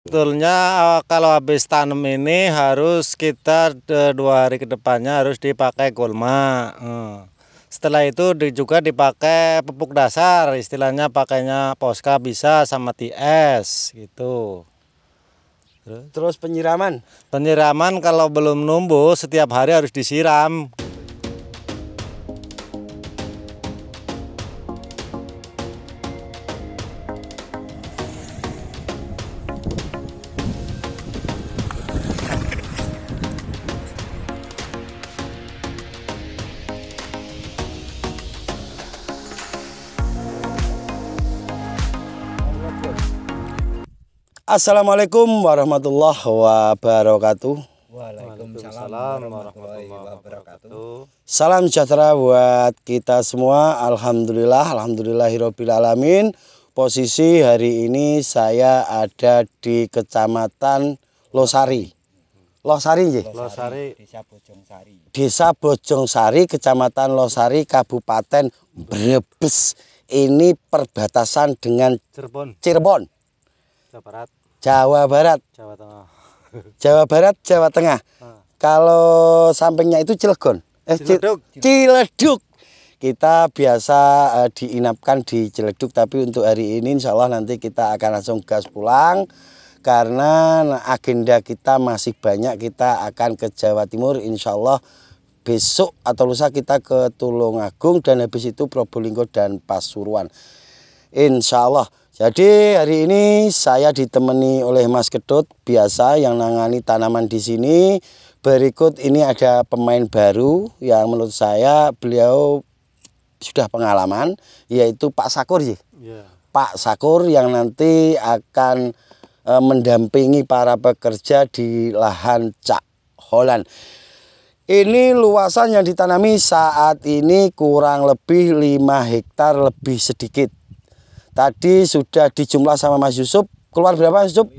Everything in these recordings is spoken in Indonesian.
Sebetulnya kalau habis tanam ini harus sekitar 2 hari ke depannya harus dipakai gulma. Setelah itu juga dipakai pupuk dasar, istilahnya pakainya Posca bisa sama TS gitu. Terus penyiraman? Penyiraman kalau belum numbuh setiap hari harus disiram. Assalamualaikum warahmatullahi wabarakatuh. Waalaikumsalam warahmatullahi wabarakatuh. Salam sejahtera buat kita semua. Alhamdulillahirobbil alamin. Posisi hari ini saya ada di Kecamatan Losari. Losari, Desa Bojongsari, Kecamatan Losari, Kabupaten Brebes. Ini perbatasan dengan Cirebon. Jawa Barat, Jawa Barat, Jawa Tengah. Kalau sampingnya itu Cilegon, Ciledug. Kita biasa diinapkan di Ciledug, tapi untuk hari ini insya Allah nanti kita akan langsung gas pulang. Karena agenda kita masih banyak, kita akan ke Jawa Timur insya Allah. Besok atau lusa kita ke Tulungagung dan habis itu Probolinggo dan Pasuruan. Insya Allah. Jadi hari ini saya ditemani oleh Mas Kedut biasa yang nangani tanaman di sini. Berikut ini ada pemain baru yang menurut saya beliau sudah pengalaman, yaitu Pak Sakur ya. Pak Sakur yang nanti akan mendampingi para pekerja di lahan Cak Holland. Ini luasan yang ditanami saat ini kurang lebih 5 hektar lebih sedikit. Tadi sudah dijumlah sama Mas Yusuf, keluar berapa Mas Yusuf?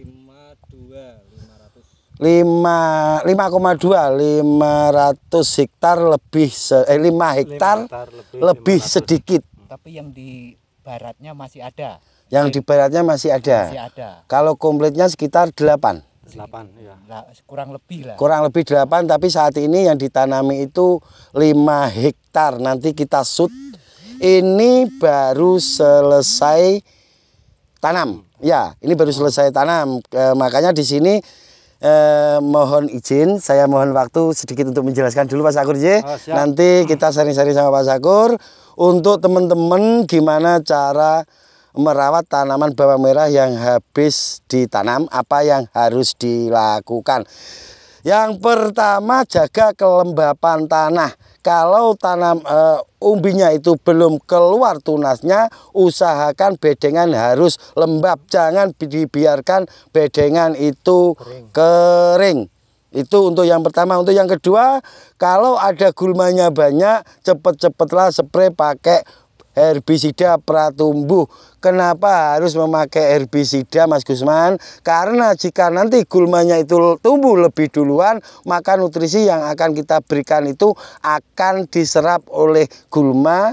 5,2 500 hektar lebih 5 hektar lebih sedikit. Tapi yang di baratnya masih ada. Yang di baratnya masih ada. Kalau komplitnya sekitar 8 ya. Kurang lebih lah. Kurang lebih 8, tapi saat ini yang ditanami itu 5 hektar. Nanti kita shoot. Ini baru selesai tanam. Ya, ini baru selesai tanam. Makanya di sini mohon izin, saya mohon waktu sedikit untuk menjelaskan dulu Pak Sakur ya. Nanti kita sharing-sharing sama Pak Sakur untuk teman-teman gimana cara merawat tanaman bawang merah yang habis ditanam, apa yang harus dilakukan. Yang pertama, jaga kelembapan tanah. Kalau tanam umbinya itu belum keluar tunasnya, usahakan bedengan harus lembab. Jangan dibiarkan bedengan itu kering. Itu untuk yang pertama. Untuk yang kedua, kalau ada gulmanya banyak, cepet-cepetlah spray pakai herbisida pratumbuh. Kenapa harus memakai herbisida Mas Gusman? Karena jika nanti gulmanya itu tumbuh lebih duluan, maka nutrisi yang akan kita berikan itu akan diserap oleh gulma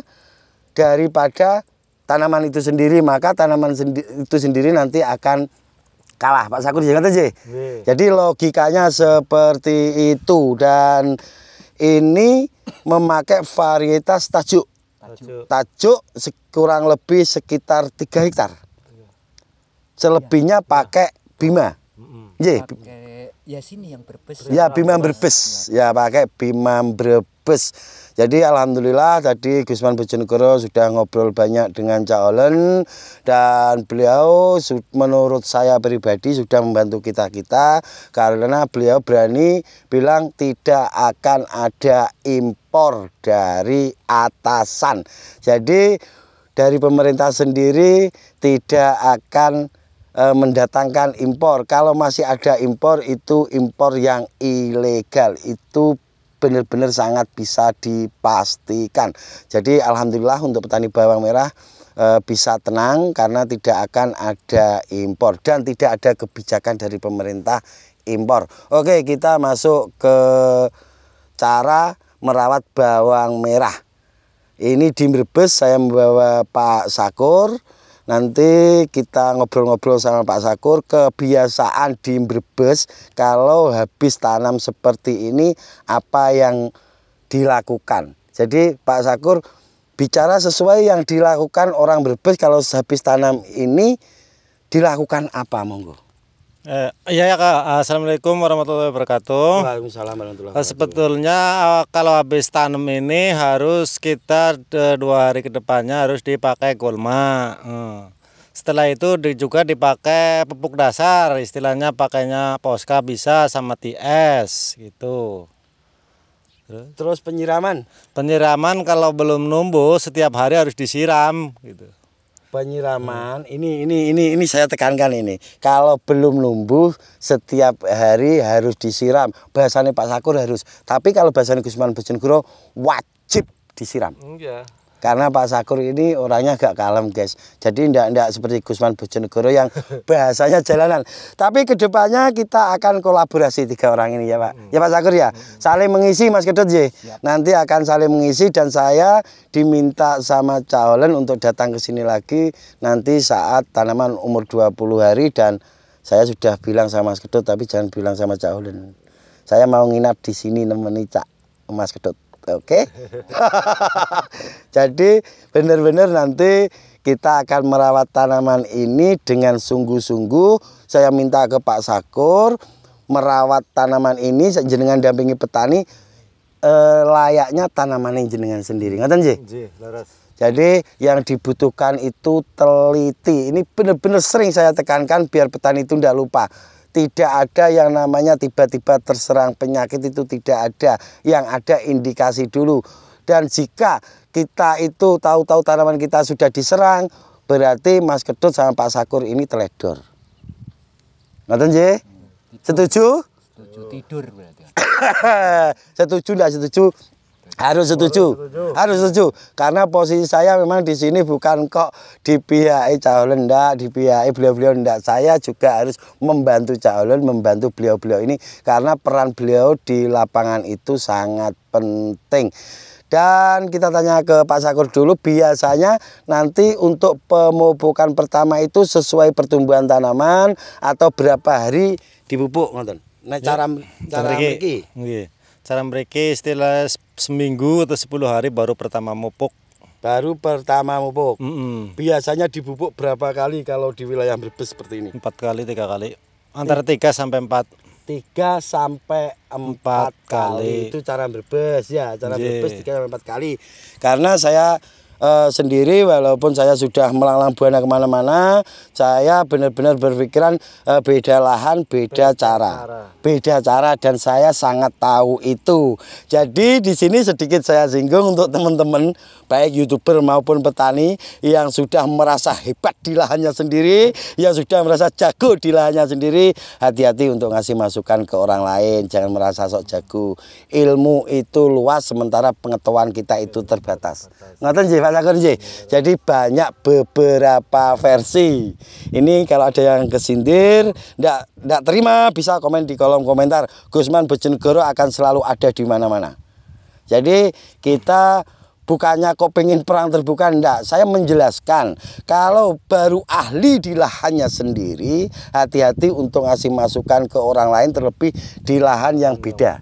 daripada tanaman itu sendiri. Maka tanaman itu sendiri nanti akan kalah Pak Sakur, jangan aja. Jadi logikanya seperti itu. Dan ini memakai varietas tajuk. Tajuk kurang lebih sekitar 3 hektar. Selebihnya pakai Bima. Ya sini yang Brebes. Ya Bima Brebes. Ya pakai Bima Brebes. Jadi alhamdulillah tadi Gusman Bojonegoro sudah ngobrol banyak dengan Cak Holland dan beliau menurut saya pribadi sudah membantu kita karena beliau berani bilang tidak akan ada impor dari atasan. Jadi dari pemerintah sendiri tidak akan mendatangkan impor. Kalau masih ada impor, itu impor yang ilegal. Itu benar-benar sangat bisa dipastikan. Jadi alhamdulillah untuk petani bawang merah bisa tenang karena tidak akan ada impor dan tidak ada kebijakan dari pemerintah impor. Oke, kita masuk ke cara merawat bawang merah. Ini di Brebes saya membawa Pak Sakur. Nanti kita ngobrol-ngobrol sama Pak Sakur kebiasaan di Brebes kalau habis tanam seperti ini apa yang dilakukan. Jadi Pak Sakur bicara sesuai yang dilakukan orang Brebes kalau habis tanam ini dilakukan apa, monggo. Iya ya Kak, Assalamualaikum warahmatullahi wabarakatuh. Waalaikumsalam warahmatullahi wabarakatuh. Sebetulnya kalau habis tanam ini harus sekitar 2 hari ke depannya harus dipakai gulma. Setelah itu juga dipakai pupuk dasar, istilahnya pakainya Posca bisa sama TS gitu. Terus penyiraman? Penyiraman kalau belum numbuh setiap hari harus disiram gitu. Penyiraman ini saya tekankan ini. Kalau belum numbuh setiap hari harus disiram. Bahasanya Pak Sakur harus. Tapi kalau bahasanya Gusman Bojonegoro wajib disiram. Iya. Karena Pak Sakur ini orangnya agak kalem, guys. Jadi enggak seperti Gusman Bojonegoro yang bahasanya jalanan. Tapi kedepannya kita akan kolaborasi 3 orang ini ya Pak. Ya Pak Sakur ya. Saling mengisi Mas Kedot ya. Nanti akan saling mengisi dan saya diminta sama Cak Olen untuk datang ke sini lagi nanti saat tanaman umur 20 hari dan saya sudah bilang sama Mas Kedot tapi jangan bilang sama Cak Olen. Saya mau nginap di sini nemeni Cak Mas Kedot. Oke. Jadi benar-benar nanti kita akan merawat tanaman ini dengan sungguh-sungguh. Saya minta ke Pak Sakur merawat tanaman ini jenengan dampingi petani layaknya tanaman yang jenengan sendiri. Ngoten nggih? Nggih, leres. Jadi yang dibutuhkan itu teliti. Ini benar-benar sering saya tekankan biar petani itu tidak lupa. Tidak ada yang namanya tiba-tiba terserang penyakit, itu tidak ada. Yang ada indikasi dulu. Dan jika kita itu tahu-tahu tanaman kita sudah diserang, berarti Mas Kedot sama Pak Sakur ini teledor. Ngoten nggih? Setuju? Setuju tidur berarti. Setuju enggak setuju? Harus setuju. Harus setuju. Karena posisi saya memang di sini bukan kok di pihak Cak Olen enggak, di pihak beliau-beliau enggak. Saya juga harus membantu Cak Olen, membantu beliau-beliau ini karena peran beliau di lapangan itu sangat penting. Dan kita tanya ke Pak Sakur dulu, biasanya nanti untuk pemupukan pertama itu sesuai pertumbuhan tanaman atau berapa hari dipupuk, ngoten. Nah, cara mriki. Nggih. Cara mriki istilah seminggu atau 10 hari baru pertama mupuk. Baru pertama mupuk. Biasanya dipupuk berapa kali kalau di wilayah Brebes seperti ini? 4 kali, 3 kali. Antara 3 sampai 4. 3 sampai 4 kali. Itu cara Brebes ya, cara Brebes 3 sampai 4 kali. Karena saya sendiri walaupun saya sudah melanglang buana kemana-mana, saya benar-benar berpikiran beda lahan, beda cara. Beda cara dan saya sangat tahu itu. Jadi di sini sedikit saya singgung untuk teman-teman baik YouTuber maupun petani yang sudah merasa hebat di lahannya sendiri, yang sudah merasa jago di lahannya sendiri, hati-hati untuk ngasih masukan ke orang lain, jangan merasa sok jago. Ilmu itu luas sementara pengetahuan kita itu terbatas. Ngoten nggih Pak Sakur nggih. Jadi banyak beberapa versi. Ini kalau ada yang kesindir, ndak terima bisa komen di kolom komentar. Gusman Bojonegoro akan selalu ada di mana-mana. Jadi kita bukannya kok pengen perang terbuka, enggak. Saya menjelaskan kalau baru ahli di lahannya sendiri, hati-hati untuk ngasih masukan ke orang lain terlebih di lahan yang beda.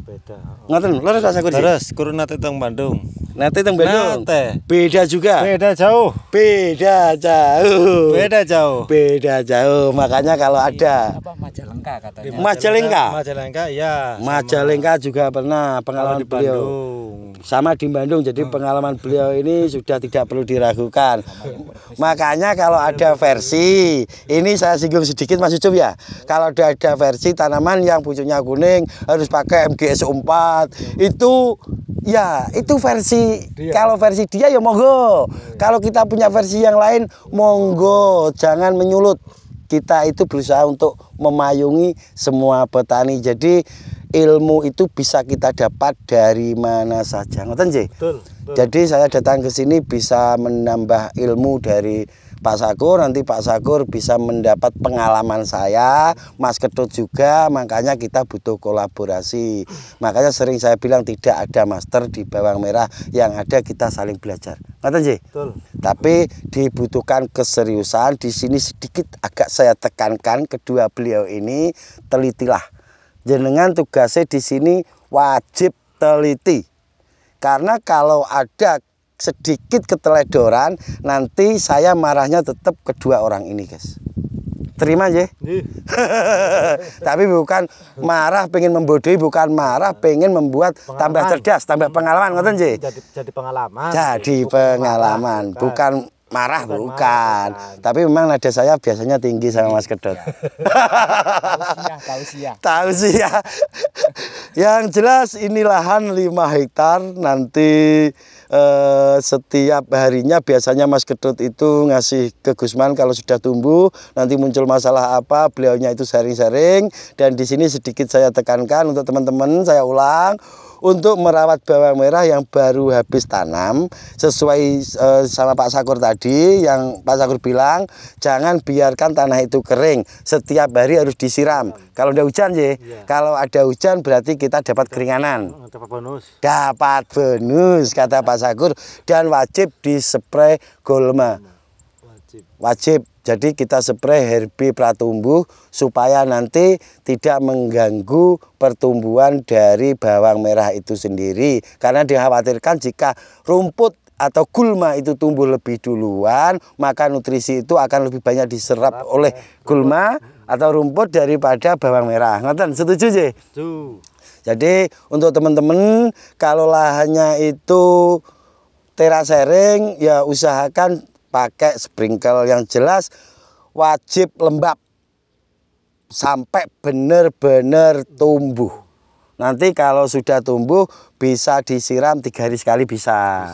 Ngoten, leres Pak Sakur. Leres, kurun nate teng Bandung. Nate teng Bandung. Nate. Beda juga. Beda jauh. Beda jauh. Beda jauh. Beda jauh. Makanya kalau ada Apa Majalengka katanya. Majalengka. Majalengka ya. Majalengka juga pernah pengalaman di beliau. Bandung. Sama di Bandung, jadi pengalaman beliau ini sudah tidak perlu diragukan. Makanya kalau ada versi, ini saya singgung sedikit Mas Ucup ya. Kalau ada versi tanaman yang pucuknya kuning harus pakai MGS 4, itu ya itu versi dia. Kalau versi dia ya monggo. Kalau kita punya versi yang lain monggo, jangan menyulut. Kita itu berusaha untuk memayungi semua petani. Jadi ilmu itu bisa kita dapat dari mana saja. Ngoten nggih? Betul. Jadi saya datang ke sini bisa menambah ilmu dari Pak Sakur, nanti Pak Sakur bisa mendapat pengalaman saya, Mas Ketut juga, makanya kita butuh kolaborasi. Makanya sering saya bilang tidak ada master di bawang merah, yang ada kita saling belajar. Ngerti sih? Betul. Tapi dibutuhkan keseriusan. Di sini sedikit agak saya tekankan kedua beliau ini, telitilah. Jenengan tugasnya di sini wajib teliti. Karena kalau ada sedikit keteledoran, nanti saya marahnya tetap kedua orang ini, guys. Terima aja. Tapi bukan marah pengen membodohi, bukan marah pengen membuat tambah cerdas, tambah pengalaman, ngoten nggih. Jadi pengalaman. Jadi pengalaman, bukan marah, bukan. Tapi memang nada saya biasanya tinggi sama Mas Kedot. Tausiah. Yang jelas ini lahan 5 hektar, nanti setiap harinya biasanya Mas Kedut itu ngasih ke Gusman kalau sudah tumbuh, nanti muncul masalah apa, beliaunya itu sharing-sharing. Dan di sini sedikit saya tekankan untuk teman-teman, saya ulang, untuk merawat bawang merah yang baru habis tanam, sesuai sama Pak Sakur tadi, yang Pak Sakur bilang, jangan biarkan tanah itu kering, setiap hari harus disiram. Kalau ada hujan ya, kalau ada hujan berarti kita dapat keringanan. Dapat bonus. Dapat bonus, kata Pak Sakur, dan wajib dispray Golma. Wajib. Jadi kita spray herbi pratumbuh supaya nanti tidak mengganggu pertumbuhan dari bawang merah itu sendiri. Karena dikhawatirkan jika rumput atau gulma itu tumbuh lebih duluan, maka nutrisi itu akan lebih banyak diserap oleh gulma atau rumput daripada bawang merah. Ngoten, setuju sih? Setuju. Jadi untuk teman-teman kalau lahannya itu terasering, ya usahakan pakai sprinkle yang jelas, wajib lembab sampai benar-benar tumbuh. Nanti kalau sudah tumbuh bisa disiram 3 hari sekali bisa.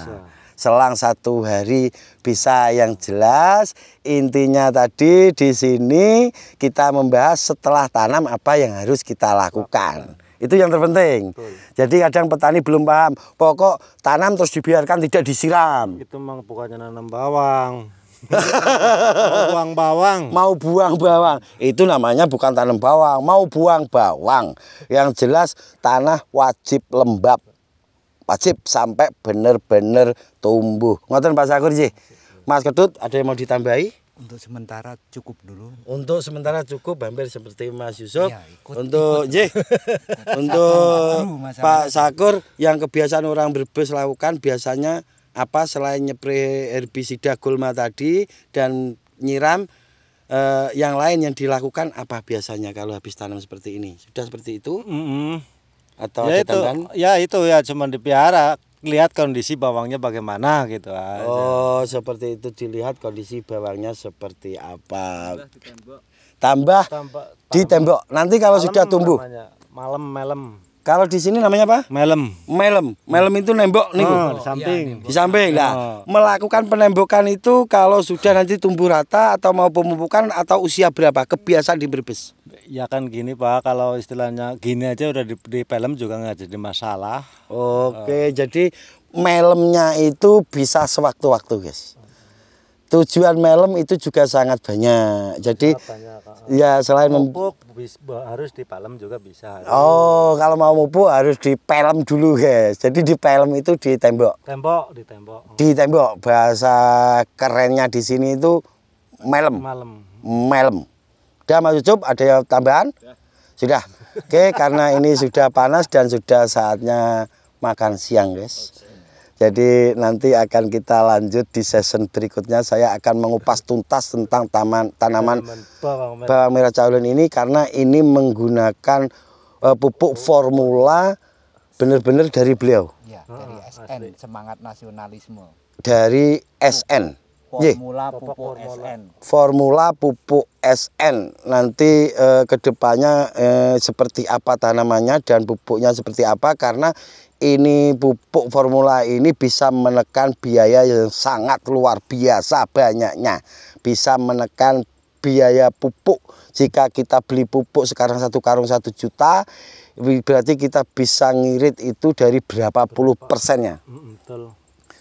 Selang 1 hari bisa. Yang jelas intinya tadi di sini kita membahas setelah tanam apa yang harus kita lakukan. Itu yang terpenting. Betul. Jadi kadang petani belum paham. Pokok tanam terus dibiarkan tidak disiram. Itu memang bukannya nanam bawang. Mau buang bawang. Mau buang bawang. Itu namanya bukan tanam bawang. Mau buang bawang. Yang jelas tanah wajib lembab. Wajib sampai benar-benar tumbuh. Ngoten Pak Sakur sih. Mas Kedut ada yang mau ditambahi? Untuk sementara cukup dulu. Untuk sementara cukup, hampir seperti Mas Yusuf. Ya, untuk untuk Pak Sakur yang kebiasaan orang Brebes lakukan biasanya apa selain nyepre herbisida Golma tadi dan nyiram, yang lain yang dilakukan apa biasanya kalau habis tanam seperti ini? Sudah seperti itu? Atau ya ada itu, tambahan? ya itu ya cuma dipelihara, lihat kondisi bawangnya bagaimana gitu aja. Oh, seperti itu, dilihat kondisi bawangnya seperti apa. Tambah di tembok. Nanti kalau sudah tumbuh. Melem. Kalau di sini namanya apa? Melem. Melem itu nembok nih. Di samping. Di samping. Nah, melakukan penembokan itu kalau sudah nanti tumbuh rata atau mau pemupukan atau usia berapa? Kebiasaan di Brebes. Ya kan gini Pak, kalau istilahnya gini aja udah di pelem juga nggak jadi masalah. Oke, jadi melemnya itu bisa sewaktu-waktu, guys. Tujuan melem itu juga sangat banyak. Jadi ya selain mupuk harus dipelem juga bisa. Oh, kalau mau mupuk harus dipelem dulu, guys. Jadi dipelem itu di tembok. Di tembok. Bahasa kerennya di sini itu melem. Melem. Udah Mas Ucup, ada yang tambahan? Sudah. Oke, karena ini sudah panas dan sudah saatnya makan siang, guys. Jadi nanti akan kita lanjut di season berikutnya. Saya akan mengupas tuntas tentang tanaman bawang merah caulen ini, karena ini menggunakan pupuk formula benar-benar dari beliau. Ya, dari SN, semangat nasionalisme. Dari SN. Formula pupuk SN. Formula pupuk SN. Nanti kedepannya seperti apa tanamannya dan pupuknya seperti apa, karena ini pupuk formula ini bisa menekan biaya yang sangat luar biasa banyaknya. Bisa menekan biaya pupuk. Jika kita beli pupuk sekarang 1 karung 1 juta, berarti kita bisa ngirit itu dari berapa puluh persennya. Betul.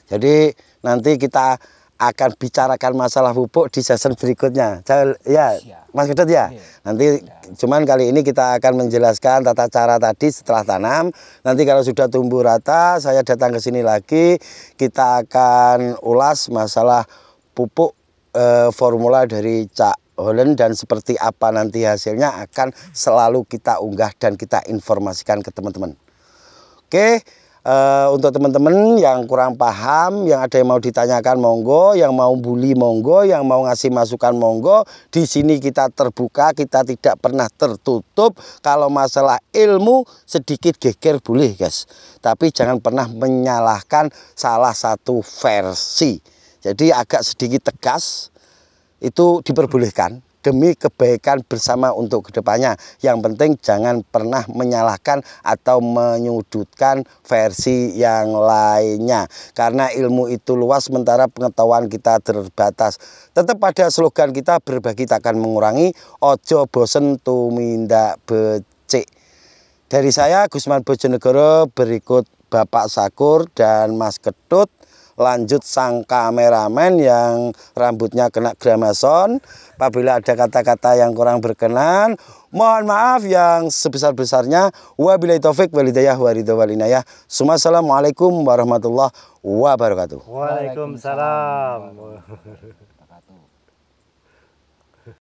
Jadi nanti kita akan bicarakan masalah pupuk di season berikutnya. Ya, Mas Kedot ya. Nanti cuman kali ini kita akan menjelaskan tata cara tadi setelah tanam. Nanti kalau sudah tumbuh rata, saya datang ke sini lagi. Kita akan ulas masalah pupuk formula dari Cak Holland dan seperti apa nanti hasilnya akan selalu kita unggah dan kita informasikan ke teman-teman. Oke. Untuk teman-teman yang kurang paham, yang ada yang mau ditanyakan monggo, yang mau bully monggo, yang mau ngasih masukan monggo. Di sini kita terbuka, kita tidak pernah tertutup. Kalau masalah ilmu sedikit geger boleh guys, tapi jangan pernah menyalahkan salah satu versi. Jadi agak sedikit tegas itu diperbolehkan demi kebaikan bersama untuk kedepannya. Yang penting jangan pernah menyalahkan atau menyudutkan versi yang lainnya, karena ilmu itu luas sementara pengetahuan kita terbatas. Tetap pada slogan kita, berbagi takkan mengurangi, ojo bosen tumindak becik. Dari saya Gusman Bojonegoro, berikut Bapak Sakur dan Mas Kedot. Lanjut sang kameramen yang rambutnya kena gramason. Apabila ada kata-kata yang kurang berkenan, mohon maaf yang sebesar-besarnya. Wabillahi taufik walhidayah waridho walinayah. Assalamualaikum warahmatullahi wabarakatuh. Waalaikumsalam.